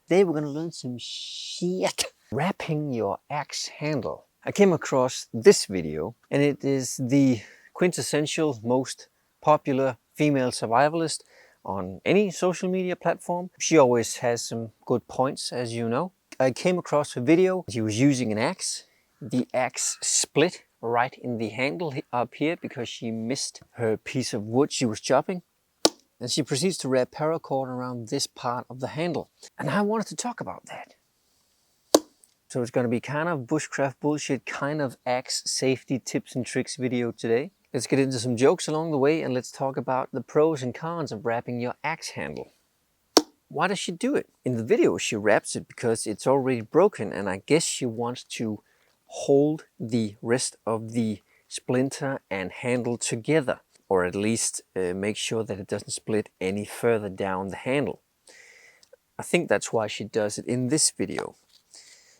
Today we're going to learn some shit. Wrapping your axe handle. I came across this video and it is the quintessential, most popular female survivalist on any social media platform. She always has some good points, as you know. I came across her video. She was using an axe. The axe split right in the handle up here because she missed her piece of wood she was chopping. And she proceeds to wrap paracord around this part of the handle. And I wanted to talk about that. So it's going to be kind of bushcraft bullshit, kind of axe safety tips and tricks video today. Let's get into some jokes along the way and let's talk about the pros and cons of wrapping your axe handle. Why does she do it? In the video she wraps it because it's already broken and I guess she wants to hold the rest of the splinter and handle together, or at least make sure that it doesn't split any further down the handle. I think that's why she does it in this video.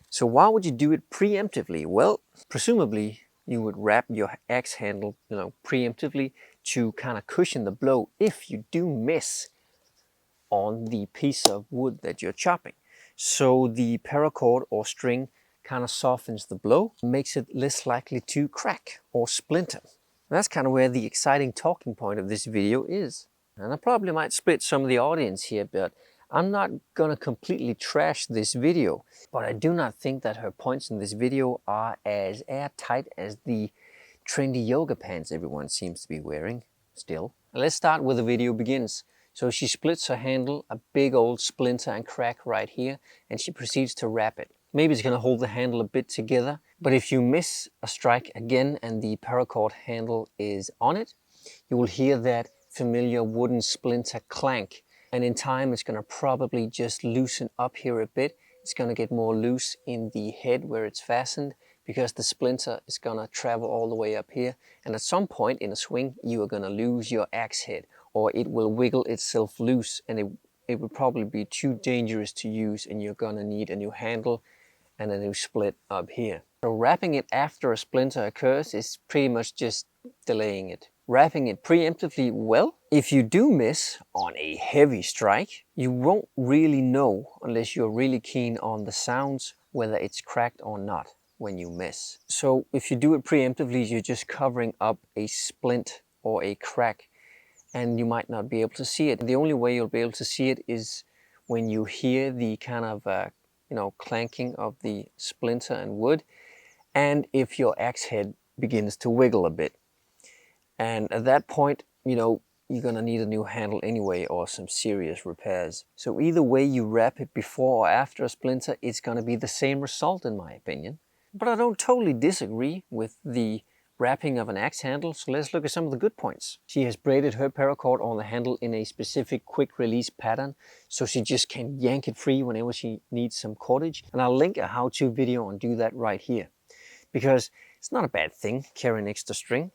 So why would you do it preemptively? Well, presumably you would wrap your axe handle, preemptively to kind of cushion the blow if you do miss on the piece of wood that you're chopping. So the paracord or string kind of softens the blow, makes it less likely to crack or splinter. And that's kind of where the exciting talking point of this video is. And I probably might split some of the audience here, but I'm not going to completely trash this video. But I do not think that her points in this video are as airtight as the trendy yoga pants everyone seems to be wearing still. Let's start where the video begins. So she splits her handle, a big old splinter and crack right here, and she proceeds to wrap it. Maybe it's going to hold the handle a bit together, but if you miss a strike again and the paracord handle is on it, you will hear that familiar wooden splinter clank. And in time, it's going to probably just loosen up here a bit. It's going to get more loose in the head where it's fastened because the splinter is going to travel all the way up here. And at some point in a swing, you are going to lose your axe head, or it will wiggle itself loose and it will probably be too dangerous to use and you're going to need a new handle and a new split up here. So wrapping it after a splinter occurs is pretty much just delaying it. Wrapping it preemptively, well, if you do miss on a heavy strike, you won't really know unless you're really keen on the sounds whether it's cracked or not when you miss. So if you do it preemptively, you're just covering up a splint or a crack and you might not be able to see it. The only way you'll be able to see it is when you hear the kind of clanking of the splinter and wood, and if your axe head begins to wiggle a bit. And at that point, you're going to need a new handle anyway or some serious repairs. So either way you wrap it before or after a splinter, it's going to be the same result in my opinion. But I don't totally disagree with the wrapping of an axe handle, so let's look at some of the good points. She has braided her paracord on the handle in a specific quick release pattern, so she just can yank it free whenever she needs some cordage. And I'll link a how-to video on do that right here. Because it's not a bad thing carrying extra string,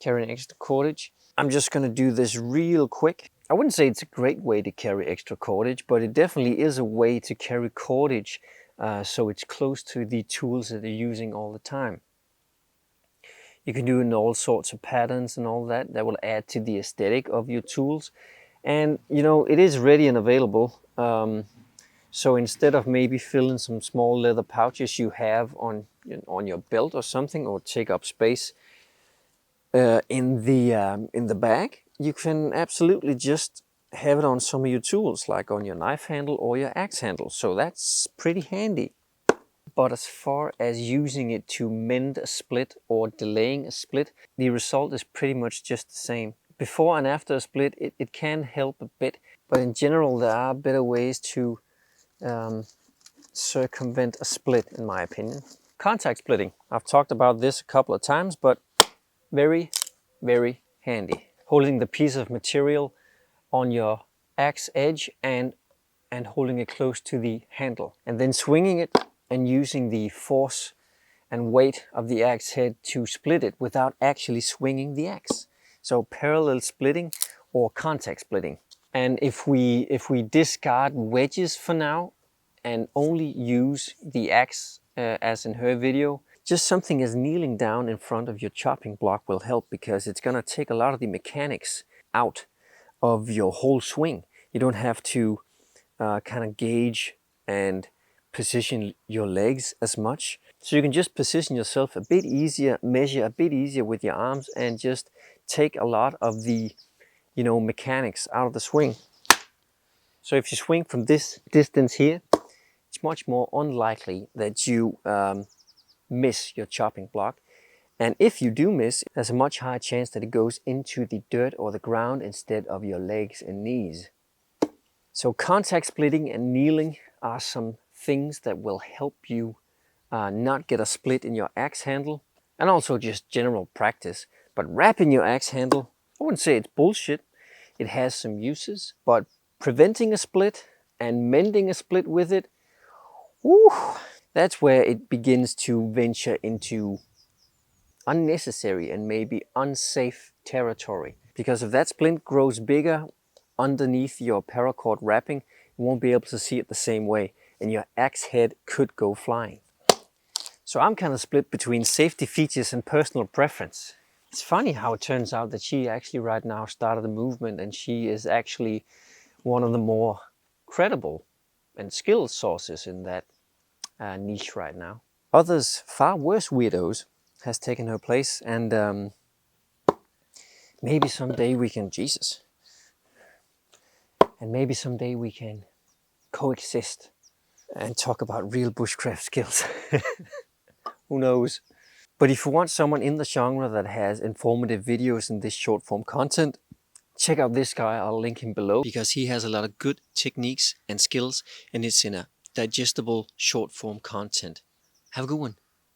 carrying extra cordage. I'm just going to do this real quick. I wouldn't say it's a great way to carry extra cordage, but it definitely is a way to carry cordage so it's close to the tools that you're using all the time. You can do it in all sorts of patterns and all that. That will add to the aesthetic of your tools. And it is ready and available. So instead of maybe filling some small leather pouches you have on your belt or something, or take up space in the bag, you can absolutely just have it on some of your tools, like on your knife handle or your axe handle. So that's pretty handy. But as far as using it to mend a split or delaying a split, the result is pretty much just the same. Before and after a split, it can help a bit, but in general there are better ways to circumvent a split, in my opinion. Contact splitting. I've talked about this a couple of times, but very, very handy. Holding the piece of material on your axe edge and holding it close to the handle, and then swinging it and using the force and weight of the axe head to split it without actually swinging the axe. So parallel splitting or contact splitting. And if we discard wedges for now and only use the axe as in her video, just something as kneeling down in front of your chopping block will help, because it's going to take a lot of the mechanics out of your whole swing. You don't have to kind of gauge and position your legs as much. So you can just position yourself a bit easier, measure a bit easier with your arms, and just take a lot of the, mechanics out of the swing. So if you swing from this distance here, it's much more unlikely that you miss your chopping block. And if you do miss, there's a much higher chance that it goes into the dirt or the ground instead of your legs and knees. So contact splitting and kneeling are some things that will help you not get a split in your axe handle, and also just general practice. But wrapping your axe handle, I wouldn't say it's bullshit. It has some uses, but preventing a split and mending a split with it, whew, that's where it begins to venture into unnecessary and maybe unsafe territory. Because if that splint grows bigger underneath your paracord wrapping, you won't be able to see it the same way, and your axe head could go flying. So I'm kind of split between safety features and personal preference. It's funny how it turns out that she actually right now started a movement, and she is actually one of the more credible and skilled sources in that niche right now. Others, far worse weirdos, has taken her place, and maybe someday we can, and maybe someday we can coexist and talk about real bushcraft skills. Who knows? But if you want someone in the genre that has informative videos in this short form content, check out this guy. I'll link him below, because he has a lot of good techniques and skills, and it's in a digestible short form content. Have a good one.